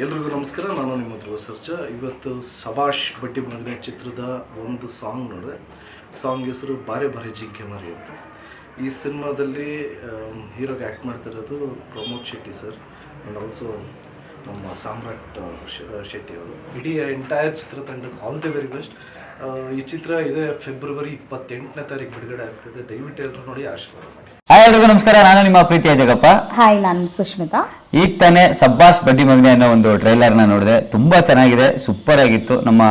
ಎಲ್ರಿಗೂ ನಮಸ್ಕಾರ. ನಾನು ನಿಮ್ಮ ಸರ್ಜ. ಇವತ್ತು ಶಬಾಷ್ ಬಡ್ಡಿ ಮಗನೆ ಚಿತ್ರದ ಒಂದು ಸಾಂಗ್ ನೋಡಿದೆ. ಸಾಂಗ್ ಹೆಸರು ಬಾರೆ ಬಾರೆ ಜಿಂಕೆ ಮರಿ ಅಂತ. ಈ ಸಿನಿಮಾದಲ್ಲಿ ಹೀರೋಗೆ ಆ್ಯಕ್ಟ್ ಮಾಡ್ತಿರೋದು Pramod Shetty sir and also ನಮ್ಮ ಸಾಮ್ರಾಟ್ ಶೆಟ್ಟಿ ಅವರು. ಇಡೀ ಎಂಟೈರ್ ಚಿತ್ರತಂಡಕ್ಕೆ ಆಲ್ ದಿ ವೆರಿ ಬೆಸ್ಟ್. ಈ ಚಿತ್ರ ಇದೆ ಫೆಬ್ರವರಿ 28ನೇ ತಾರೀಕು ಬಿಡುಗಡೆ ಆಗ್ತದೆ. ದಯವಿಟ್ಟು ಎಲ್ಲರೂ ನೋಡಿ ಆಶೀರ್ವಾದ ಮಾಡಿ. ಹಾಯ್ ಎಲ್ರಿಗೂ ನಮಸ್ಕಾರ. ನಾನು ನಿಮ್ಮ ಪ್ರೀತಿಯ ಜಗಪ್ಪ. ಹಾಯ್, ನಾನು ಸುಷ್ಮಿತಾ. ಈಗ ತಾನೇ ಶಬಾಷ್ ಬಡ್ಡಿ ಮಗನೆ ಅನ್ನೋ ಒಂದು ಟ್ರೈಲರ್ನ ನೋಡಿದೆ. ತುಂಬಾ ಚೆನ್ನಾಗಿದೆ, ಸೂಪರ್ ಆಗಿತ್ತು. ನಮ್ಮ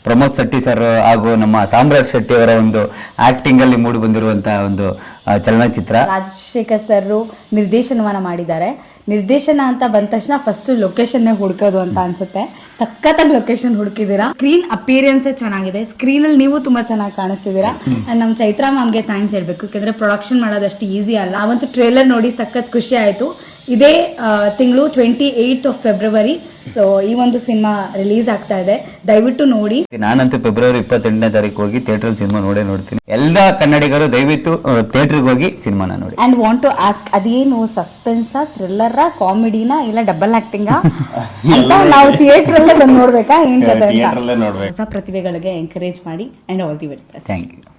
ಪ್ರಮೋದ್ ಶೆಟ್ಟಿ ಸರ್ ಹಾಗೂ ನಮ್ಮ ಸಾಮ್ರಾಟ್ ಶೆಟ್ಟಿ ಅವರ ಒಂದು ಆಕ್ಟಿಂಗ್ ಅಲ್ಲಿ ಮೂಡಿ ಬಂದಿರುವಂತಹ ಒಂದು ಚಲನಚಿತ್ರ. ರಾಜಶೇಖರ್ ಸರ್ ನಿರ್ದೇಶನವನ್ನ ಮಾಡಿದ್ದಾರೆ. ನಿರ್ದೇಶನ ಅಂತ ಬಂದ ತಕ್ಷಣ ಫಸ್ಟ್ ಲೊಕೇಶನ್ ಹುಡುಕೋದು ಅಂತ ಅನ್ಸುತ್ತೆ. ಸಖತ್ತಾಗಿ ಲೊಕೇಶನ್ ಹುಡುಕಿದ್ದೀರಾ. ಸ್ಕ್ರೀನ್ ಅಪಿಯರೆನ್ಸ್ ಚೆನ್ನಾಗಿದೆ. ಸ್ಕ್ರೀನ್ ಅಲ್ಲಿ ನೀವು ತುಂಬಾ ಚೆನ್ನಾಗಿ ಕಾಣಿಸ್ತಿದ್ದೀರಾ. ಅಂಡ್ ನಮ್ಮ ಚೈತ್ರಾ ಮ್ಯಾಮ್ಗೆ ಥ್ಯಾಂಕ್ಸ್ ಹೇಳ್ಬೇಕು, ಯಾಕಂದ್ರೆ ಪ್ರೊಡಕ್ಷನ್ ಮಾಡೋದಷ್ಟು ಈಸಿ ಅಲ್ಲ. ಅವಂತೂ ಟ್ರೇಲರ್ ನೋಡಿ ಸಖತ್ ಖುಷಿ ಆಯ್ತು. ಇದೇ ತಿಂಗಳು 28th of February ಸೊ ಈ ಒಂದು ಸಿನಿಮಾ ರಿಲೀಸ್ ಆಗ್ತಾ ಇದೆ, ದಯವಿಟ್ಟು ನೋಡಿ. ನಾನಂತೂ ಫೆಬ್ರವರಿ 28ನೇ ತಾರೀಕು ಹೋಗಿ ಥಿಯೇಟರ್ ಸಿನಿಮಾ ನೋಡ್ತೀನಿ. ಎಲ್ಲ ಕನ್ನಡಿಗರು ದಯವಿಟ್ಟು ಥಿಯೇಟರ್ಗೆ ಹೋಗಿ ಸಿನಿಮಾನ ನೋಡಿ. ಅಂಡ್ ವಾಂಟ್ ಟು ಆಸ್ಕ್, ಅದೇನು ಸಸ್ಪೆನ್ಸ್, ಥ್ರಿಲ್ಲರ್, ಕಾಮಿಡಿನಾ ಇಲ್ಲ ಡಬಲ್ ಆಕ್ಟಿಂಗ್ ಅಂತ ನಾವು ಥಿಯೇಟರ್ ಅಲ್ಲೇ ಬಂದು ನೋಡ್ಬೇಕಾ ಏನ್ ಕತೆ ಅಂತ ಹೊಸ ಪ್ರತಿಭೆಗಳಿಗೆ ಎಂಕರೇಜ್ ಮಾಡಿ. And all the very best.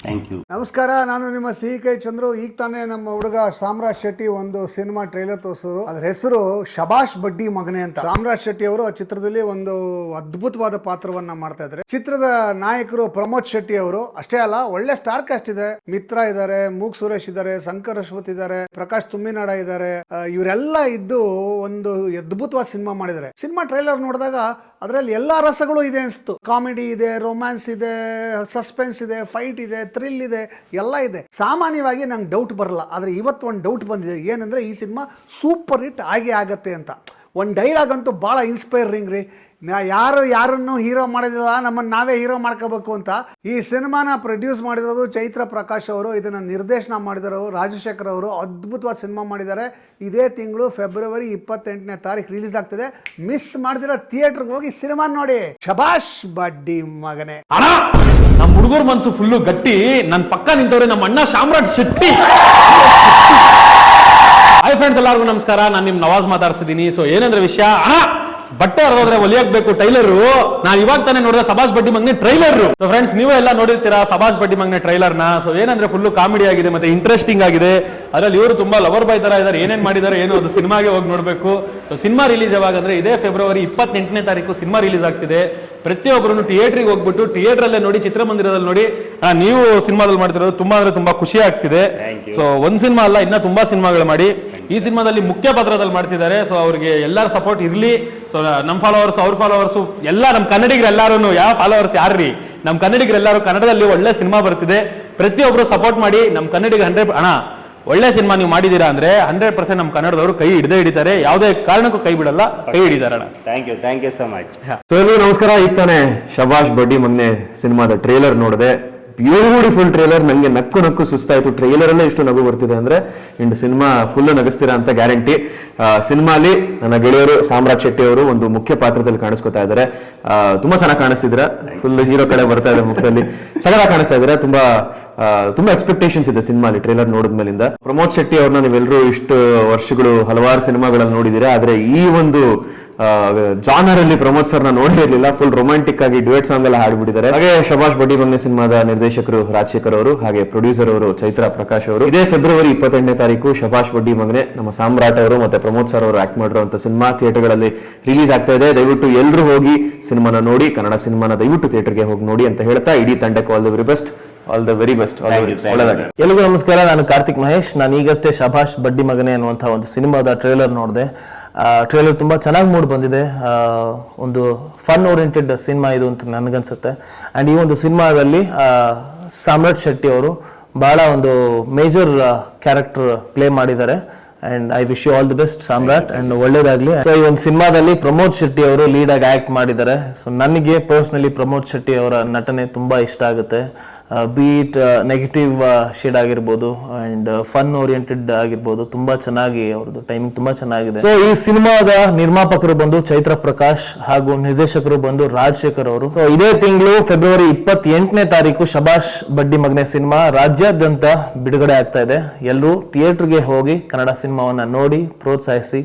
Thank you. ನಮಸ್ಕಾರ, ನಾನು ನಿಮ್ಮ CK ಚಂದ್ರು. ಈಗ ತಾನೇ ನಮ್ಮ ಹುಡುಗ ಸಾಮ್ರಾಟ್ ಶೆಟ್ಟಿ ಒಂದು ಸಿನಿಮಾ ಟ್ರೈಲರ್ ತೋರಿಸಿದ್ರು. ಅದ್ರ ಹೆಸರು ಶಬಾಷ್ ಬಡ್ಡಿ ಮಗನೆ ಅಂತ. ಸಾಮ್ರಾಟ್ ಶೆಟ್ಟಿ ಅವರು ಆ ಚಿತ್ರದಲ್ಲಿ ಒಂದು ಅದ್ಭುತವಾದ ಪಾತ್ರವನ್ನ ಮಾಡ್ತಾ ಇದ್ದಾರೆ. ಚಿತ್ರದ ನಾಯಕರು ಪ್ರಮೋದ್ ಶೆಟ್ಟಿ ಅವರು. ಅಷ್ಟೇ ಅಲ್ಲ, ಒಳ್ಳೆ ಸ್ಟಾರ್ ಕಾಸ್ಟ್ ಇದೆ. ಮಿತ್ರ ಇದ್ದಾರೆ, ಮೂಗ್ ಸುರೇಶ್ ಇದ್ದಾರೆ, ಶಂಕರ್ ಅಶ್ವಥ್ ಇದ್ದಾರೆ, ಪ್ರಕಾಶ್ ತುಂಬಿನಾಡ ಇದ್ದಾರೆ. ಇವರೆಲ್ಲ ಇದ್ದು ಒಂದು ಅದ್ಭುತವಾದ ಸಿನಿಮಾ ಮಾಡಿದ್ದಾರೆ. ಸಿನಿಮಾ ಟ್ರೈಲರ್ ನೋಡಿದಾಗ ಅದರಲ್ಲಿ ಎಲ್ಲಾ ರಸಗಳು ಇದೆ ಅನಿಸ್ತು. ಕಾಮಿಡಿ ಇದೆ, ರೊಮ್ಯಾನ್ಸ್ ಇದೆ, ಸಸ್ಪೆನ್ಸ್ ಇದೆ, ಫೈಟ್ ಇದೆ, ಥ್ರಿಲ್ ಇದೆ, ಎಲ್ಲ ಇದೆ. ಸಾಮಾನ್ಯವಾಗಿ ನಂಗೆ ಡೌಟ್ ಬರಲ್ಲ, ಆದರೆ ಇವತ್ತು ಒಂದು ಡೌಟ್ ಬಂದಿದೆ. ಏನಂದ್ರೆ ಈ ಸಿನಿಮಾ ಸೂಪರ್ ಹಿಟ್ ಆಗತ್ತೆ ಅಂತ. ಒಂದು ಡೈಲಾಗ್ ಅಂತೂ ಭಾಳ ಇನ್ಸ್ಪೈರಿಂಗ್ ರೀ. ಯಾರನ್ನು ಹೀರೋ ಮಾಡೋದಿಲ್ಲ, ನಮ್ಮನ್ನು ನಾವೇ ಹೀರೋ ಮಾಡ್ಕೋಬೇಕು ಅಂತ. ಈ ಸಿನಿಮಾನ ಪ್ರೊಡ್ಯೂಸ್ ಮಾಡಿರೋದು ಚೈತ್ರ ಪ್ರಕಾಶ್ ಅವರು, ಇದನ್ನು ನಿರ್ದೇಶನ ಮಾಡಿದವರು ರಾಜಶೇಖರ್ ಅವರು. ಅದ್ಭುತವಾದ ಸಿನಿಮಾ ಮಾಡಿದ್ದಾರೆ. ಇದೇ ತಿಂಗಳು ಫೆಬ್ರವರಿ 28ನೇ ತಾರೀಕು ರಿಲೀಸ್ ಆಗ್ತದೆ. ಮಿಸ್ ಮಾಡಿದಿರೋ ಥಿಯೇಟರ್ಗೆ ಹೋಗಿ ಸಿನಿಮಾ ನೋಡಿ. ಶಬಾಷ್ ಬಡ್ಡಿ ಮಗನೆ. ನಮ್ಮ ಹುಡುಗರ ಮನ್ಸು ಫುಲ್ಲು ಗಟ್ಟಿ. ನನ್ನ ಪಕ್ಕ ನಿಂತವ್ರೆ ನಮ್ಮ ಅಣ್ಣ ಸಾಮ್ರಾಟ್ ಶೆಟ್ಟಿ. ಹಾಯ್ ಫ್ರೆಂಡ್ಸ್, ಎಲ್ಲರಿಗೂ ನಮಸ್ಕಾರ. ನಾನು ನಿಮ್ ನವಾಜ್ ಮಾತಾಡ್ಸಿದ್ದೀನಿ. ಸೊ ಏನಂದ್ರೆ ವಿಷಯ, ಬಟ್ಟೆ ಹರಿದೋದ್ರೆ ಒಲಿಯಾಗಬೇಕು ಟೈಲರು. ನಾನು ಇವಾಗ ತಾನೇ ನೋಡಿದ್ರೆ ಶಬಾಷ್ ಬಡ್ಡಿ ಮಗನೆ ಟ್ರೈಲರ್. ಸೊ ಫ್ರೆಂಡ್ಸ್, ನೀವು ಎಲ್ಲ ನೋಡಿರ್ತೀರಾ ಶಬಾಷ್ ಬಡ್ಡಿ ಮಗನೆ ಟ್ರೈಲರ್ನ. ಸೊ ಏನಂದ್ರೆ ಫುಲ್ಲು ಕಾಮಿಡಿ ಆಗಿದೆ ಮತ್ತೆ ಇಂಟ್ರೆಸ್ಟಿಂಗ್ ಆಗಿದೆ. ಅದ್ರಲ್ಲಿ ಇವರು ತುಂಬಾ ಲವರ್ ಬಾಯ್ ತರ ಇದ್ದಾರೆ. ಏನೇನ್ ಮಾಡಿದ್ದಾರೆ ಏನು ಅದು ಸಿನಿಮಾಗೆ ಹೋಗಿ ನೋಡ್ಬೇಕು. ಸೊ ಸಿನಿಮಾ ರಿಲೀಸ್ ಯಾವಾಗ ಅಂದ್ರೆ ಇದೇ ಫೆಬ್ರವರಿ 28ನೇ ತಾರೀಕು ಸಿನಿಮಾ ರಿಲೀಸ್ ಆಗ್ತಿದೆ. ಪ್ರತಿಯೊಬ್ಬರು ಥಿಯೇಟ್ರಿಗೆ ಹೋಗ್ಬಿಟ್ಟು ಥಿಯೇಟರ್ ಅಲ್ಲೇ ನೋಡಿ, ಚಿತ್ರಮಂದಿರದಲ್ಲಿ ನೋಡಿ. ನೀವು ಸಿನಿಮಾದಲ್ಲಿ ಮಾಡ್ತಿರೋದು ತುಂಬಾ ಅಂದ್ರೆ ತುಂಬಾ ಖುಷಿ ಆಗ್ತಿದೆ. ಸೊ ಒಂದ್ ಸಿನಿಮಾ ಅಲ್ಲ, ಇನ್ನ ತುಂಬಾ ಸಿನಿಮಾಗಳು ಮಾಡಿ. ಈ ಸಿನಿಮಾದಲ್ಲಿ ಮುಖ್ಯ ಪಾತ್ರದಲ್ಲಿ ಮಾಡ್ತಿದ್ದಾರೆ. ಸೊ ಅವ್ರಿಗೆ ಎಲ್ಲರ ಸಪೋರ್ಟ್ ಇರ್ಲಿ. ಸೊ ನಮ್ಮ ಫಾಲೋವರ್ಸ್, ಅವ್ರ ಫಾಲೋವರ್ಸ್ ಎಲ್ಲ, ನಮ್ಮ ಕನ್ನಡಿಗರು ಎಲ್ಲಾರು, ಯಾವ ಫಾಲೋವರ್ಸ್ ಯಾರ್ರಿ, ನಮ್ಮ ಕನ್ನಡಿಗರು ಎಲ್ಲರೂ ಕನ್ನಡದಲ್ಲಿ ಒಳ್ಳೆ ಸಿನಿಮಾ ಬರ್ತಿದೆ. ಪ್ರತಿಯೊಬ್ರು ಸಪೋರ್ಟ್ ಮಾಡಿ. ನಮ್ಮ ಕನ್ನಡಿಗ 100 ಒಳ್ಳೆ ಸಿನಿಮಾ ನೀವು ಮಾಡಿದೀರಾ ಅಂದ್ರೆ 100% ನಮ್ಮ ಕನ್ನಡದವರು ಕೈ ಹಿಡಿತಾರೆ. ಯಾವುದೇ ಕಾರಣಕ್ಕೂ ಕೈ ಬಿಡಲ್ಲ, ಕೈ ಹಿಡಿದಾರ. Thank you so much. So ಎಲ್ಲರಿಗೂ ನಮಸ್ಕಾರ. ಈಗ ತಾನೇ ಶಬಾಷ್ ಬಡ್ಡಿ ಮಗನೆ ಸಿನಿಮಾದ ಟ್ರೇಲರ್ ನೋಡಿದೆ. Beautiful trailer. ನಂಗೆ ನಕ್ಕು ಸುಸ್ತಾಯ್ತು. ಟ್ರೇಲರ್ ಅಲ್ಲೇ ಇಷ್ಟು ನಗು ಬರ್ತಿದೆ ಅಂದ್ರೆ ಇಂದು ಸಿನಿಮಾ ಫುಲ್ ನಗಿಸ್ತೀರಾ ಅಂತ ಗ್ಯಾರಂಟಿ. ಸಿನಿಮಾಲಿ ನನ್ನ ಗೆಳೆಯರು ಸಾಮ್ರಾಟ್ ಶೆಟ್ಟಿ ಅವರು ಒಂದು ಮುಖ್ಯ ಪಾತ್ರದಲ್ಲಿ ಕಾಣಿಸ್ಕೊತಾ ಇದ್ದಾರೆ. ತುಂಬಾ ಚೆನ್ನಾಗಿ ಕಾಣಿಸ್ತಿದ್ದೀರಾ. ಫುಲ್ ಹೀರೋ ಕಡೆ ಬರ್ತಾ ಇದೆ ಮುಖದಲ್ಲಿ. ಸಗದಾಗಿ ಕಾಣಿಸ್ತಾ ಇದ್ದೀರಾ. ತುಂಬಾ ಎಕ್ಸ್ಪೆಕ್ಟೇಷನ್ಸ್ ಇದೆ ಸಿನಿಮಾಲಿ ಟ್ರೇಲರ್ ನೋಡಿದ್ಮೇಲಿಂದ. ಪ್ರಮೋದ್ ಶೆಟ್ಟಿ ಅವ್ರನ್ನ ನೀವೆಲ್ಲರೂ ಇಷ್ಟು ವರ್ಷಗಳು ಹಲವಾರು ಸಿನಿಮಾಗಳಲ್ಲಿ ನೋಡಿದ್ದೀರಾ. ಆದ್ರೆ ಈ ಒಂದು ಜಾನರ್ ಅಲ್ಲಿ ಪ್ರಮೋದ್ ಸರ್ ನ ನೋಡಿರ್ಲಿಲ್ಲ. ಫುಲ್ ರೊಮ್ಯಾಂಟಿಕ್ ಆಗಿ ಡ್ಯುಯೆಟ್ ಸಾಂಗ್ ಎಲ್ಲ ಹಾಡ್ಬಿಟ್ಟಿದ್ದಾರೆ. ಹಾಗೆ ಶಬಾಷ್ ಬಡ್ಡಿ ಮಗನೆ ಸಿನಿಮಾದ ನಿರ್ದೇಶಕರು ರಾಜಶೇಖರ್ ಅವರು, ಹಾಗೆ ಪ್ರೊಡ್ಯೂಸರ್ ಅವರು ಚೈತ್ರ ಪ್ರಕಾಶ್ ಅವರು. ಇದೇ ಫೆಬ್ರವರಿ 28ನೇ ತಾರೀಕು ಶಬಾಷ್ ಬಡ್ಡಿ ಮಗನೆ ನಮ್ಮ ಸಾಮ್ರಾಟ್ ಅವರು ಮತ್ತೆ ಪ್ರಮೋದ್ ಸರ್ ಅವರು ಆಕ್ಟ್ ಮಾಡಿರುವಂತ ಸಿನಿಮಾ ಥಿಯೇಟರ್ಗಳಲ್ಲಿ ರಿಲೀಸ್ ಆಗ್ತಾ ಇದೆ. ದಯವಿಟ್ಟು ಎಲ್ಲರೂ ಹೋಗಿ ಸಿನಿಮಾನ ನೋಡಿ. ಕನ್ನಡ ಸಿನಿಮಾನ ದಯವಿಟ್ಟು ಥಿಯೇಟರ್ಗೆ ಹೋಗಿ ನೋಡಿ ಅಂತ ಹೇಳ್ತಾ ಇಡೀ ತಂಡಕ್ಕೆ all the very best. All the very best. ಎಲ್ರಿಗೂ ನಮಸ್ಕಾರ. ನಾನು ಕಾರ್ತಿಕ್ ಮಹೇಶ್. ನಾನು ಈಗಷ್ಟೇ ಶಬಾಷ್ ಬಡ್ಡಿ ಮಗನೆ ಅನ್ನುವಂತಹ ಒಂದು ಸಿನಿಮಾದ ಟ್ರೇಲರ್ ನೋಡಿದೆ. ಟ್ರೇಲರ್ ತುಂಬಾ ಚೆನ್ನಾಗಿ ಮೂಡ್ ಬಂದಿದೆ. ಒಂದು ಫನ್ ಓರಿಯೆಂಟೆಡ್ ಸಿನಿಮಾ ಇದು ಅಂತ ನನಗನ್ಸುತ್ತೆ. ಅಂಡ್ ಈ ಒಂದು ಸಿನಿಮಾದಲ್ಲಿ ಸಾಮ್ರಾಟ್ ಶೆಟ್ಟಿ ಅವರು ಬಹಳ ಒಂದು ಮೇಜರ್ ಕ್ಯಾರೆಕ್ಟರ್ ಪ್ಲೇ ಮಾಡಿದ್ದಾರೆ. And I wish you all the best Samrat, and ಒಳ್ಳೇದಾಗ್ಲಿ. ಸೊ ಈ ಒಂದು ಸಿನಿಮಾದಲ್ಲಿ ಪ್ರಮೋದ್ ಶೆಟ್ಟಿ ಅವರು ಲೀಡ್ ಆಗಿ ಆಕ್ಟ್ ಮಾಡಿದ್ದಾರೆ. ಸೊ ನನಗೆ ಪರ್ಸನಲಿ ಪ್ರಮೋದ್ ಶೆಟ್ಟಿ ಅವರ ನಟನೆ ತುಂಬಾ ಇಷ್ಟ ಆಗುತ್ತೆ. ಬೀಟ್ ನೆಗೆಟಿವ್ ಶೇಡ್ ಆಗಿರ್ಬೋದು ಅಂಡ್ ಫನ್ ಓರಿಯೆಂಟೆಡ್ ಆಗಿರ್ಬೋದು, ತುಂಬಾ ಚೆನ್ನಾಗಿ ಅವ್ರದ್ದು ಟೈಮಿಂಗ್ ತುಂಬಾ ಚೆನ್ನಾಗಿದೆ. ಸೊ ಈ ಸಿನಿಮಾದ ನಿರ್ಮಾಪಕರು ಬಂದು ಚೈತ್ರ ಪ್ರಕಾಶ್ ಹಾಗೂ ನಿರ್ದೇಶಕರು ಬಂದು ರಾಜಶೇಖರ್ ಅವರು. ಸೊ ಇದೇ ತಿಂಗಳು ಫೆಬ್ರವರಿ 28ನೇ ತಾರೀಕು ಶಬಾಷ್ ಬಡ್ಡಿ ಮಗನೆ ಸಿನಿಮಾ ರಾಜ್ಯಾದ್ಯಂತ ಬಿಡುಗಡೆ ಆಗ್ತಾ ಇದೆ. ಎಲ್ಲರೂ ಥಿಯೇಟರ್ಗೆ ಹೋಗಿ ಕನ್ನಡ ಸಿನಿಮಾವನ್ನ ನೋಡಿ ಪ್ರೋತ್ಸಾಹಿಸಿ.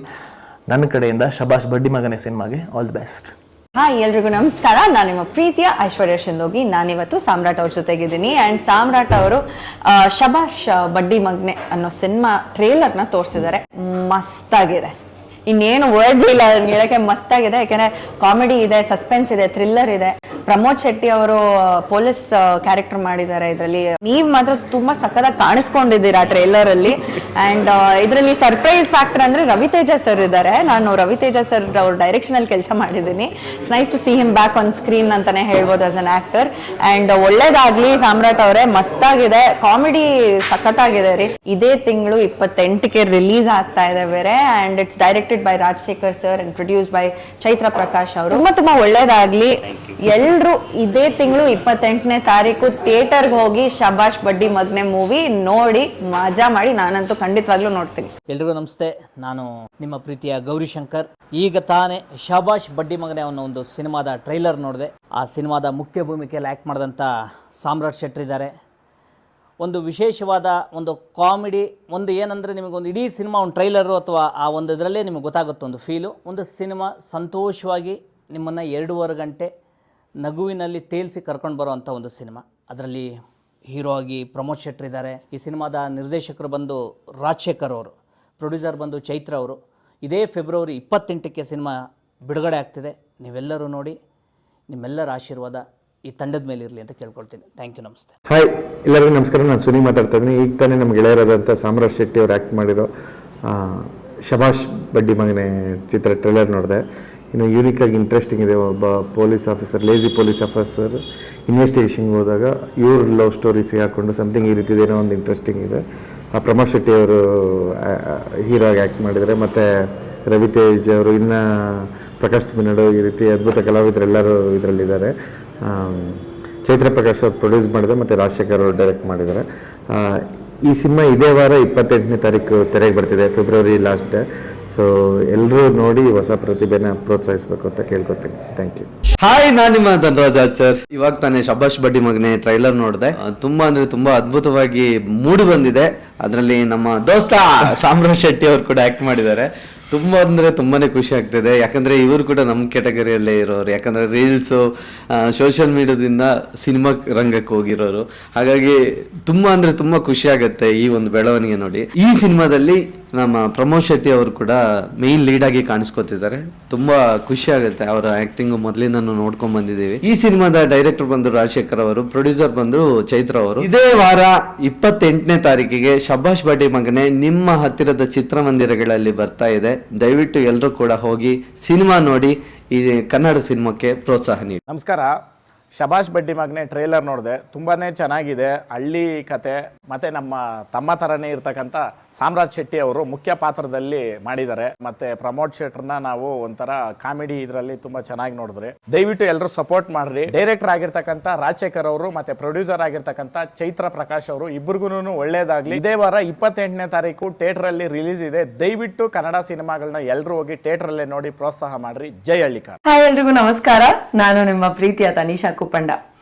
ನನ್ನ ಕಡೆಯಿಂದ ಶಬಾಷ್ ಬಡ್ಡಿ ಮಗನೇ ಸಿನಿಮಾಗೆ ಆಲ್ ದಿ ಬೆಸ್ಟ್. ಹಾಯ್ ಎಲ್ರಿಗೂ ನಮಸ್ಕಾರ. ನಾನು ನಿಮ್ಮ ಪ್ರೀತಿಯ ಐಶ್ವರ್ಯ ಶಿಂದೋಗಿ. ನಾನಿವತ್ತು ಸಾಮ್ರಾಟ್ ಅವ್ರ ಜೊತೆಗಿದ್ದೀನಿ. ಆ್ಯಂಡ್ ಸಾಮ್ರಾಟ್ ಅವರು ಶಬಾಷ್ ಬಡ್ಡಿ ಮಗ್ನೆ ಅನ್ನೋ ಸಿನಿಮಾ ಟ್ರೇಲರ್ನ ತೋರಿಸಿದ್ದಾರೆ. ಮಸ್ತಾಗಿದೆ, ಇನ್ನೇನು ವರ್ಡ್ಸ್ ಇಲ್ಲ ಅದನ್ನ ಹೇಳಕ್ಕೆ. ಮಸ್ತಾಗಿದೆ, ಯಾಕೆಂದರೆ ಕಾಮಿಡಿ ಇದೆ, ಸಸ್ಪೆನ್ಸ್ ಇದೆ, ಥ್ರಿಲ್ಲರ್ ಇದೆ. ಪ್ರಮೋದ್ ಶೆಟ್ಟಿ ಅವರು ಪೊಲೀಸ್ ಕ್ಯಾರೆಕ್ಟರ್ ಮಾಡಿದ್ದಾರೆ ಇದರಲ್ಲಿ. ನೀವು ಮಾತ್ರ ತುಂಬ ಸಕ್ಕತ್ತಾಗಿ ಕಾಣಿಸ್ಕೊಂಡಿದ್ದೀರಾ ಟ್ರೇಲರ್ ಅಲ್ಲಿ. ಆ್ಯಂಡ್ ಇದರಲ್ಲಿ ಸರ್ಪ್ರೈಸ್ ಫ್ಯಾಕ್ಟರ್ ಅಂದರೆ ರವಿತೇಜ ಸರ್ ಇದ್ದಾರೆ. ನಾನು ರವಿತೇಜ ಸರ್ ಅವ್ರ ಡೈರೆಕ್ಷನ್ ಅಲ್ಲಿ ಕೆಲಸ ಮಾಡಿದ್ದೀನಿ. It's nice to see him back on screen ಅಂತಾನೆ ಹೇಳ್ಬೋದು ಆಸ್ ಅನ್ ಆಕ್ಟರ್. ಆ್ಯಂಡ್ ಒಳ್ಳೇದಾಗ್ಲಿ ಸಾಮ್ರಾಟ್ ಅವರೇ, ಮಸ್ತಾಗಿದೆ, ಕಾಮಿಡಿ ಸಖತ್ತಾಗಿದೆ ರೀ. ಇದೇ ತಿಂಗಳು 28ಕ್ಕೆ ರಿಲೀಸ್ ಆಗ್ತಾ ಇದೆ ಬೇರೆ. And it's directed by Rajashekar sir and produce by Chaitra Prakash ಅವರು. ತುಂಬಾ ಒಳ್ಳೇದಾಗ್ಲಿ. ಎಲ್ರು ಇದೇ ತಿಂಗಳು 28ನೇ ತಾರೀಕು ಥಿಯೇಟರ್ಗೆ ಹೋಗಿ ಶಬಾಷ್ ಬಡ್ಡಿ ಮಗ್ನೆ ಮೂವಿ ನೋಡಿ ಮಜಾ ಮಾಡಿ. ನಾನಂತೂ ಖಂಡಿತವಾಗ್ಲೂ ನೋಡ್ತೀನಿ. ಎಲ್ರಿಗೂ ನಮಸ್ತೆ, ನಾನು ನಿಮ್ಮ ಪ್ರೀತಿಯ ಗೌರಿಶಂಕರ್. ಈಗ ತಾನೇ ಶಬಾಷ್ ಬಡ್ಡಿ ಮಗನೆ ಅನ್ನೋ ಒಂದು ಸಿನಿಮಾದ ಟ್ರೈಲರ್ ನೋಡಿದೆ. ಆ ಸಿನಿಮಾದ ಮುಖ್ಯ ಭೂಮಿಕೆಯಲ್ಲಿ ಆ್ಯಕ್ಟ್ ಮಾಡಿದಂಥ ಸಾಮ್ರಾಟ್ ಶೆಟ್ಟಿ ಇದ್ದಾರೆ. ಒಂದು ವಿಶೇಷವಾದ ಒಂದು ಕಾಮಿಡಿ, ಒಂದು ಏನಂದರೆ ನಿಮಗೊಂದು ಇಡೀ ಸಿನಿಮಾ ಒಂದು ಟ್ರೈಲರು ಅಥವಾ ಆ ಒಂದು ಇದರಲ್ಲೇ ನಿಮಗೆ ಗೊತ್ತಾಗುತ್ತೆ ಒಂದು ಫೀಲು. ಒಂದು ಸಿನಿಮಾ ಸಂತೋಷವಾಗಿ ನಿಮ್ಮನ್ನು 2.5 ಗಂಟೆ ನಗುವಿನಲ್ಲಿ ತೇಲಿಸಿ ಕರ್ಕೊಂಡು ಬರೋವಂಥ ಒಂದು ಸಿನಿಮಾ. ಅದರಲ್ಲಿ ಹೀರೋ ಆಗಿ ಪ್ರಮೋದ್ ಶೆಟ್ಟಿ ಇದ್ದಾರೆ. ಈ ಸಿನಿಮಾದ ನಿರ್ದೇಶಕರು ಬಂದು ರಾಜಶೇಖರ್ ಅವರು, ಪ್ರೊಡ್ಯೂಸರ್ ಬಂದು ಚೈತ್ರ ಅವರು. ಇದೇ ಫೆಬ್ರವರಿ 28ಕ್ಕೆ ಸಿನಿಮಾ ಬಿಡುಗಡೆ ಆಗ್ತಿದೆ. ನೀವೆಲ್ಲರೂ ನೋಡಿ, ನಿಮ್ಮೆಲ್ಲರ ಆಶೀರ್ವಾದ ಈ ತಂಡದ ಮೇಲೆ ಇರಲಿ ಅಂತ ಕೇಳ್ಕೊಳ್ತೀನಿ. ಥ್ಯಾಂಕ್ ಯು, ನಮಸ್ತೆ. ಹಾಯ್ ಎಲ್ಲರಿಗೂ ನಮಸ್ಕಾರ. ನಾನು ಸುನಿ ಮಾತಾಡ್ತಾ ಇದ್ದೀನಿ. ಈಗ ತಾನೇ ನಮ್ಗೆ ಗೆಳೆಯರಾದಂಥ ಸಾಮ್ರಾಟ್ ಶೆಟ್ಟಿ ಅವ್ರು ಆ್ಯಕ್ಟ್ ಮಾಡಿರೋ ಶಬಾಷ್ ಬಡ್ಡಿ ಮಗನೆ ಚಿತ್ರ ಟ್ರೇಲರ್ ನೋಡಿದೆ. ಇನ್ನು ಯೂನಿಕಾಗಿ ಇಂಟ್ರೆಸ್ಟಿಂಗ್ ಇದೆ. ಒಬ್ಬ police officer, lazy police officer ಇನ್ವೆಸ್ಟಿಗೇಷನ್ಗೆ ಹೋದಾಗ ಇವ್ರ ಲವ್ ಸ್ಟೋರಿ ಸಿಗಾಕೊಂಡು ಸಮಥಿಂಗ್ ಈ ರೀತಿದೇನೋ ಒಂದು ಇಂಟ್ರೆಸ್ಟಿಂಗ್ ಇದೆ. ಪ್ರಮೋದ್ ಶೆಟ್ಟಿ ಅವರು ಹೀರೋ ಆಗಿ ಆ್ಯಕ್ಟ್ ಮಾಡಿದ್ದಾರೆ. ಮತ್ತು ರವಿತೇಜ್ ಅವರು, ಇನ್ನು ಪ್ರಕಾಶ್ ಮಿನಡು, ಈ ರೀತಿ ಅದ್ಭುತ ಕಲಾವಿದರೆಲ್ಲರೂ ಇದರಲ್ಲಿದ್ದಾರೆ. ಚೈತ್ರ ಪ್ರಕಾಶ್ ಅವರು ಪ್ರೊಡ್ಯೂಸ್ ಮಾಡಿದ್ದಾರೆ ಮತ್ತು ರಾಜಶೇಖರ್ ಅವರು ಡೈರೆಕ್ಟ್ ಮಾಡಿದ್ದಾರೆ. ಈ ಸಿನಿಮಾ ಇದೇ ವಾರ 28ನೇ ತಾರೀಕು ತೆರೆಗೆ ಬರ್ತಿದೆ, ಫೆಬ್ರವರಿ ಲಾಸ್ಟ್ ಡೇ. ಸೊ ಎಲ್ಲರೂ ನೋಡಿ ಹೊಸ ಪ್ರತಿಭೆನ ಪ್ರೋತ್ಸಾಹಿಸಬೇಕು ಅಂತ ಕೇಳ್ಕೊತೀನಿ. Thank you. ಹಾಯ್, ನಾನು ನಿಮ್ಮ ಧನರಾಜ್ ಆಚಾರ್. ಇವಾಗ ತಾನೇ ಶಬಾಷ್ ಬಡ್ಡಿ ಮಗನೆ ಟ್ರೈಲರ್ ನೋಡಿದೆ. ತುಂಬಾ ಅಂದ್ರೆ ತುಂಬಾ ಅದ್ಭುತವಾಗಿ ಮೂಡಿ ಬಂದಿದೆ. ಅದರಲ್ಲಿ ನಮ್ಮ ದೋಸ್ತ ಸಾಮ್ರಾಟ್ ಶೆಟ್ಟಿ ಅವರು ಕೂಡ ಆಕ್ಟ್ ಮಾಡಿದ್ದಾರೆ. ತುಂಬಾ ಅಂದ್ರೆ ತುಂಬಾನೇ ಖುಷಿ ಆಗ್ತಿದೆ. ಯಾಕಂದ್ರೆ ಇವರು ಕೂಡ ನಮ್ಮ ಕ್ಯಾಟಗರಿಯಲ್ಲೇ ಇರೋರು. ಯಾಕಂದ್ರೆ ರೀಲ್ಸು, ಸೋಷಿಯಲ್ ಮೀಡಿಯಾದಿಂದ ಸಿನಿಮಾ ರಂಗಕ್ಕೆ ಹೋಗಿರೋರು. ಹಾಗಾಗಿ ತುಂಬಾ ಅಂದ್ರೆ ತುಂಬಾ ಖುಷಿ ಆಗುತ್ತೆ ಈ ಒಂದು ಬೆಳವಣಿಗೆ ನೋಡಿ. ಈ ಸಿನಿಮಾದಲ್ಲಿ ನಮ್ಮ ಪ್ರಮೋದ್ ಶೆಟ್ಟಿ ಅವರು ಕೂಡ ಮೇನ್ ಲೀಡ್ ಆಗಿ ಕಾಣಿಸ್ಕೊತಿದ್ದಾರೆ. ತುಂಬಾ ಖುಷಿ ಆಗುತ್ತೆ. ಅವರ ಆಕ್ಟಿಂಗ್ ಮೊದಲಿಂದ ನೋಡ್ಕೊಂಡ್ ಬಂದಿದ್ದೀವಿ. ಈ ಸಿನಿಮಾದ ಡೈರೆಕ್ಟರ್ ಬಂದು ರಾಜಶೇಖರ್ ಅವರು, ಪ್ರೊಡ್ಯೂಸರ್ ಬಂದು ಚೈತ್ರ ಅವರು. ಇದೇ ವಾರ 28ನೇ ತಾರೀಕಿಗೆ ಶಬಾಷ್ ಬಡ್ಡಿ ಮಗನೆ ನಿಮ್ಮ ಹತ್ತಿರದ ಚಿತ್ರಮಂದಿರಗಳಲ್ಲಿ ಬರ್ತಾ ಇದೆ. ದಯವಿಟ್ಟು ಎಲ್ಲರೂ ಕೂಡ ಹೋಗಿ ಸಿನಿಮಾ ನೋಡಿ ಈ ಕನ್ನಡ ಸಿನಿಮಾಕ್ಕೆ ಪ್ರೋತ್ಸಾಹ ನೀಡಿ. ನಮಸ್ಕಾರ. ಶಬಾಷ್ ಬಡ್ಡಿ ಮಗನೆ ಟ್ರೇಲರ್ ನೋಡಿದೆ. ತುಂಬಾ ಚೆನ್ನಾಗಿದೆ. ಹಳ್ಳಿ ಕತೆ ಮತ್ತು ನಮ್ಮ ತಮ್ಮ ಥರನೇ ಇರ್ತಕ್ಕಂಥ ಸಾಮ್ರಾಟ್ ಶೆಟ್ಟಿ ಅವರು ಮುಖ್ಯ ಪಾತ್ರದಲ್ಲಿ ಮಾಡಿದ್ದಾರೆ. ಮತ್ತು ಪ್ರಮೋದ್ ಶೆಟ್ರನ್ನ ನಾವು ಒಂಥರ ಕಾಮಿಡಿ ಇದರಲ್ಲಿ ತುಂಬ ಚೆನ್ನಾಗಿ ನೋಡಿದ್ರಿ. ದಯವಿಟ್ಟು ಎಲ್ಲರೂ ಸಪೋರ್ಟ್ ಮಾಡ್ರಿ. ಡೈರೆಕ್ಟರ್ ಆಗಿರ್ತಕ್ಕಂಥ ರಾಜಶೇಖರ್ ಅವರು ಮತ್ತು ಪ್ರೊಡ್ಯೂಸರ್ ಆಗಿರ್ತಕ್ಕಂಥ ಚೈತ್ರ ಪ್ರಕಾಶ್ ಅವರು ಇಬ್ಬರಿಗೂ ಒಳ್ಳೇದಾಗಲಿ. ಇದೇ ವಾರ 28ನೇ ತಾರೀಕು ಥಿಯೇಟ್ರಲ್ಲಿ ರಿಲೀಸ್ ಇದೆ. ದಯವಿಟ್ಟು ಕನ್ನಡ ಸಿನಿಮಾಗಳನ್ನ ಎಲ್ಲರೂ ಹೋಗಿ ಥಿಯೇಟ್ರಲ್ಲೇ ನೋಡಿ ಪ್ರೋತ್ಸಾಹ ಮಾಡ್ರಿ. ಜೈ ಹಳ್ಳಿಕಾರ್. ಹಾಯ್ ಎಲ್ರಿಗೂ ನಮಸ್ಕಾರ. ನಾನು ನಿಮ್ಮ ಪ್ರೀತಿಯ ತನಿಷಾ ಕುಪ್ಪಂಡ.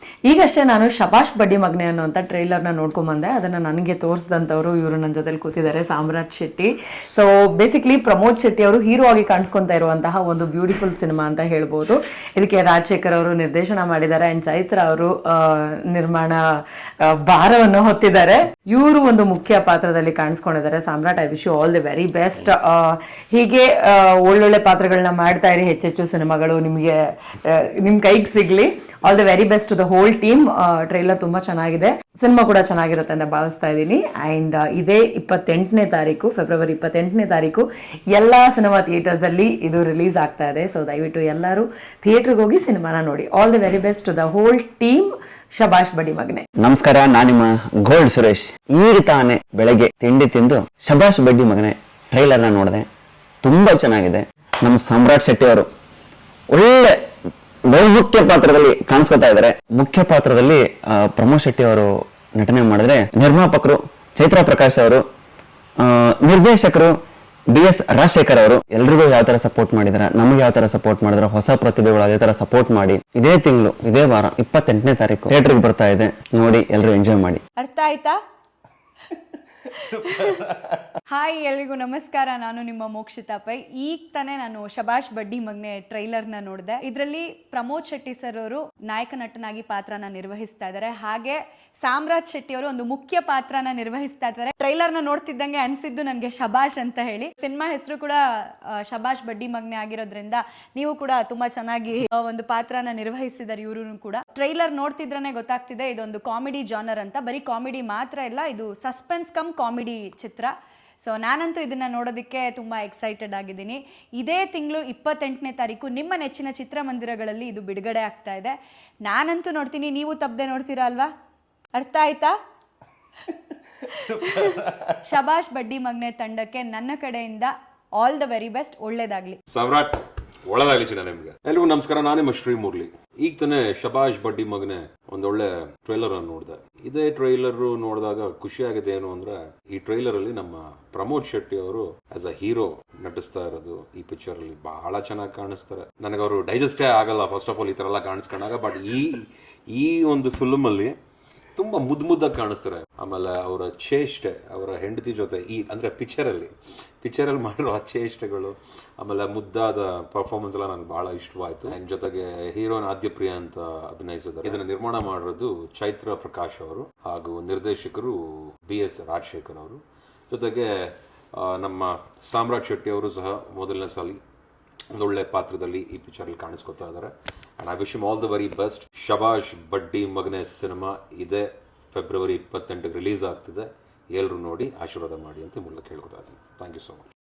ಈಗಷ್ಟೇ ನಾನು ಶಬಾಷ್ ಬಡ್ಡಿ ಮಗ್ನೆ ಅನ್ನುವಂಥ ಟ್ರೈಲರ್ನ ನೋಡ್ಕೊಂಬಂದೆ. ಅದನ್ನು ನನಗೆ ತೋರಿಸಿದಂಥವ್ರು ಇವರು ನನ್ನ ಜೊತೆಲಿ ಕೂತಿದ್ದಾರೆ, ಸಾಮ್ರಾಟ್ ಶೆಟ್ಟಿ. ಸೊ ಬೇಸಿಕ್ಲಿ ಪ್ರಮೋದ್ ಶೆಟ್ಟಿ ಅವರು ಹೀರೋ ಆಗಿ ಕಾಣಿಸ್ಕೊತಾ ಇರುವಂತಹ ಒಂದು ಬ್ಯೂಟಿಫುಲ್ ಸಿನಿಮಾ ಅಂತ ಹೇಳ್ಬೋದು. ಇದಕ್ಕೆ ರಾಜಶೇಖರ್ ಅವರು ನಿರ್ದೇಶನ ಮಾಡಿದ್ದಾರೆ ಆ್ಯಂಡ್ ಚೈತ್ರ ಅವರು ನಿರ್ಮಾಣ ಭಾರವನ್ನು ಹೊತ್ತಿದ್ದಾರೆ. ಇವರು ಒಂದು ಮುಖ್ಯ ಪಾತ್ರದಲ್ಲಿ ಕಾಣಿಸ್ಕೊಂಡಿದ್ದಾರೆ. Samrat, I wish you all the very best. ಹೀಗೆ ಒಳ್ಳೊಳ್ಳೆ ಪಾತ್ರಗಳನ್ನ ಮಾಡ್ತಾ ಇರಿ. ಹೆಚ್ಚೆಚ್ಚು ಸಿನಿಮಾಗಳು ನಿಮಗೆ ನಿಮ್ಮ ಕೈಗೆ ಸಿಗಲಿ. All the very best to the whole team. Trailer ತುಂಬಾ ಚೆನ್ನಾಗಿದೆ, ಸಿನಿಮಾ ಕೂಡ ಚೆನ್ನಾಗಿರುತ್ತೆ ಅಂತ ಭಾವಿಸ್ತಾ ಇದ್ದೀನಿ. ಆ್ಯಂಡ್ ಇದೇ 28ನೇ ತಾರೀಕು, ಫೆಬ್ರವರಿ 28ನೇ ತಾರೀಕು ಎಲ್ಲ ಸಿನಿಮಾ ಥಿಯೇಟರ್ಸ್ ಅಲ್ಲಿ ಇದು ರಿಲೀಸ್ ಆಗ್ತಾ ಇದೆ. ಸೊ ದಯವಿಟ್ಟು ಎಲ್ಲರೂ ಥಿಯೇಟರ್ಗೆ ಹೋಗಿ ಸಿನಿಮಾನ ನೋಡಿ. All the very best to the whole team. ಶಬಾಷ್ ಬಡ್ಡಿ ಮಗನೆ. ನಮಸ್ಕಾರ, ನಾನು ನಿಮ್ಮ ಗೋಲ್ಡ್ ಸುರೇಶ್. ಈಗ ತಾನೇ ಬೆಳಗ್ಗೆ ತಿಂಡಿ ತಿಂದು ಶಬಾಷ್ ಬಡ್ಡಿ ಮಗನೆ ಟ್ರೈಲರ್ನ ನೋಡಿದೆ. ತುಂಬಾ ಚೆನ್ನಾಗಿದೆ. ನಮ್ಮ ಸಾಮ್ರಾಟ್ ಶೆಟ್ಟಿ ಅವರು ಒಳ್ಳೆ ಬಹುಮುಖ್ಯ ಪಾತ್ರದಲ್ಲಿ ಕಾಣಿಸ್ಕೊತಾ ಇದ್ದಾರೆ. ಮುಖ್ಯ ಪಾತ್ರದಲ್ಲಿ ಪ್ರಮೋದ್ ಶೆಟ್ಟಿ ಅವರು ನಟನೆ ಮಾಡಿದ್ರೆ, ನಿರ್ಮಾಪಕರು ಚೈತ್ರ ಪ್ರಕಾಶ್ ಅವರು, ನಿರ್ದೇಶಕರು BS ರಾಜಶೇಖರ್ ಅವರು. ಎಲ್ರಿಗೂ ಯಾವ ತರ ಸಪೋರ್ಟ್ ಮಾಡಿದಾರೆ, ನಮಗೆ ಯಾವ ತರ ಸಪೋರ್ಟ್ ಮಾಡಿದ್ರೆ, ಹೊಸ ಪ್ರತಿಭೆಗಳು ಅದೇ ತರ ಸಪೋರ್ಟ್ ಮಾಡಿ ಇದೇ ತಿಂಗಳು ಇದೇ ವಾರ 28ನೇ ತಾರೀಕು ಥಿಯೇಟರ್ಗೆ ಬರ್ತಾ ಇದೆ. ನೋಡಿ, ಎಲ್ಲರೂ ಎಂಜಾಯ್ ಮಾಡಿ. ಅರ್ಥ ಆಯ್ತಾ? ಹಾಯ್ ಎಲ್ರಿಗೂ ನಮಸ್ಕಾರ, ನಾನು ನಿಮ್ಮ ಮೋಕ್ಷಿತಾ ಪೈ. ಈಗ ತಾನೇ ನಾನು ಶಬಾಷ್ ಬಡ್ಡಿ ಮಗ್ನೆ ಟ್ರೈಲರ್ನ ನೋಡಿದೆ. ಇದರಲ್ಲಿ ಪ್ರಮೋದ್ ಶೆಟ್ಟಿ ಸರ್ ಅವರು ನಾಯಕ ನಟನಾಗಿ ಪಾತ್ರನ ನಿರ್ವಹಿಸ್ತಾ ಇದ್ದಾರೆ. ಹಾಗೆ ಸಾಮ್ರಾಟ್ ಶೆಟ್ಟಿ ಅವರು ಒಂದು ಮುಖ್ಯ ಪಾತ್ರನ ನಿರ್ವಹಿಸ್ತಾ ಇದ್ದಾರೆ. ಟ್ರೈಲರ್ನ ನೋಡ್ತಿದ್ದಂಗೆ ಅನ್ಸಿದ್ದು ನನಗೆ ಶಬಾಷ್ ಅಂತ ಹೇಳಿ. ಸಿನಿಮಾ ಹೆಸರು ಕೂಡ ಶಬಾಷ್ ಬಡ್ಡಿ ಮಗ್ನೆ ಆಗಿರೋದ್ರಿಂದ ನೀವು ಕೂಡ ತುಂಬಾ ಚೆನ್ನಾಗಿ ಒಂದು ಪಾತ್ರನ ನಿರ್ವಹಿಸಿದ್ದಾರೆ ಇವರು ಕೂಡ. ಟ್ರೈಲರ್ ನೋಡ್ತಿದ್ರೇ ಗೊತ್ತಾಗ್ತಿದೆ ಇದೊಂದು ಕಾಮಿಡಿ ಜಾನರ್ ಅಂತ. ಬರೀ ಕಾಮಿಡಿ ಮಾತ್ರ ಇಲ್ಲ, ಇದು ಸಸ್ಪೆನ್ಸ್ ಕಮ್ ಕಾಮಿಡಿ ಚಿತ್ರ. ಸೊ ನಾನಂತೂ ಇದನ್ನು ನೋಡೋದಕ್ಕೆ ತುಂಬ ಎಕ್ಸೈಟೆಡ್ ಆಗಿದ್ದೀನಿ. ಇದೇ ತಿಂಗಳು 28ನೇ ತಾರೀಕು ನಿಮ್ಮ ನೆಚ್ಚಿನ ಚಿತ್ರಮಂದಿರಗಳಲ್ಲಿ ಇದು ಬಿಡುಗಡೆ ಆಗ್ತಾ ಇದೆ. ನಾನಂತೂ ನೋಡ್ತೀನಿ, ನೀವು ತಪ್ಪದೆ ನೋಡ್ತೀರಾ ಅಲ್ವಾ? ಅರ್ಥ ಆಯ್ತಾ? ಶಬಾಷ್ ಬಡ್ಡಿ ಮಗ್ನೆ ತಂಡಕ್ಕೆ ನನ್ನ ಕಡೆಯಿಂದ ಆಲ್ ದ ವೆರಿ ಬೆಸ್ಟ್, ಒಳ್ಳೇದಾಗಲಿ. ಸಾಮ್ರಾಟ್ ಒಳ್ಳೆದಾಗಲಿ ಚಿನ್ನ ನಿಮ್ಗೆ. ಎಲ್ರಿಗೂ ನಮಸ್ಕಾರ, ನಾನೇ ಶ್ರೀ ಮುರಳಿ. ಈಗ ತಾನೇ ಶಬಾಷ್ ಬಡ್ಡಿ ಮಗನೆ ಒಂದೊಳ್ಳೆ ಟ್ರೈಲರ್ ಅನ್ನು ನೋಡಿದೆ. ಇದೇ ಟ್ರೈಲರ್ ನೋಡಿದಾಗ ಖುಷಿ ಆಗಿದೆ ಏನು ಅಂದ್ರೆ, ಈ ಟ್ರೈಲರ್ ಅಲ್ಲಿ ನಮ್ಮ ಪ್ರಮೋದ್ ಶೆಟ್ಟಿ ಅವರು ಆಸ್ ಅ ಹೀರೋ ನಟಿಸ್ತಾ ಇರೋದು ಈ ಪಿಕ್ಚರ್ ಅಲ್ಲಿ ಬಹಳ ಚೆನ್ನಾಗಿ ಕಾಣಿಸ್ತಾರೆ. ನನಗೆ ಅವರು ಡೈಜೆಸ್ಟೇ ಆಗಲ್ಲ ಫಸ್ಟ್ ಆಫ್ ಆಲ್ ಈ ತರ ಎಲ್ಲ ಕಾಣಿಸ್ಕೊಂಡಾಗ. ಬಟ್ ಈ ಒಂದು ಫಿಲ್ಮ್ ಅಲ್ಲಿ ತುಂಬಾ ಮುದ್ದಾಗಿ ಕಾಣಿಸ್ತಾರೆ. ಆಮೇಲೆ ಅವರ ಚೇಷ್ಟೆ, ಅವರ ಹೆಂಡತಿ ಜೊತೆ ಅಂದ್ರೆ ಪಿಕ್ಚರ್ ಅಲ್ಲಿ ಮಾಡಿರೋ ಆ ಚೇಷ್ಟೆಗಳು, ಆಮೇಲೆ ಮುದ್ದಾದ ಪರ್ಫಾರ್ಮೆನ್ಸ್ ಎಲ್ಲ ನನಗೆ ಬಹಳ ಇಷ್ಟವಾಯ್ತು. ಅಂಡ್ ಜೊತೆಗೆ ಹೀರೋನ್ ಆದ್ಯಪ್ರಿಯ ಅಂತ ಅಭಿನಯಿಸಿದ್ದಾರೆ. ಇದನ್ನ ನಿರ್ಮಾಣ ಮಾಡಿರೋದು ಚೈತ್ರ ಪ್ರಕಾಶ್ ಅವರು ಹಾಗೂ ನಿರ್ದೇಶಕರು BS ರಾಜಶೇಖರ್ ಅವರು. ಜೊತೆಗೆ ನಮ್ಮ ಸಾಮ್ರಾಟ್ ಶೆಟ್ಟಿ ಅವರು ಸಹ ಮೊದಲನೇ ಸಾಲಿ ಒಂದೊಳ್ಳೆ ಪಾತ್ರದಲ್ಲಿ ಈ ಪಿಕ್ಚರಲ್ಲಿ ಕಾಣಿಸ್ಕೊತಾ ಇದ್ದಾರೆ. And I wish him all the very best. ಶಬಾಷ್ ಬಡ್ಡಿ ಮಗನೆ ಸಿನಿಮಾ ಇದೇ ಫೆಬ್ರವರಿ 28ಕ್ಕೆ ರಿಲೀಸ್ ಆಗ್ತಿದೆ. ಎಲ್ಲರೂ ನೋಡಿ ಆಶೀರ್ವಾದ ಮಾಡಿ ಅಂತ ಮೂಲಕ ಕೇಳ್ಕೊತಾ ಇದ್ದೀನಿ. Thank you so much.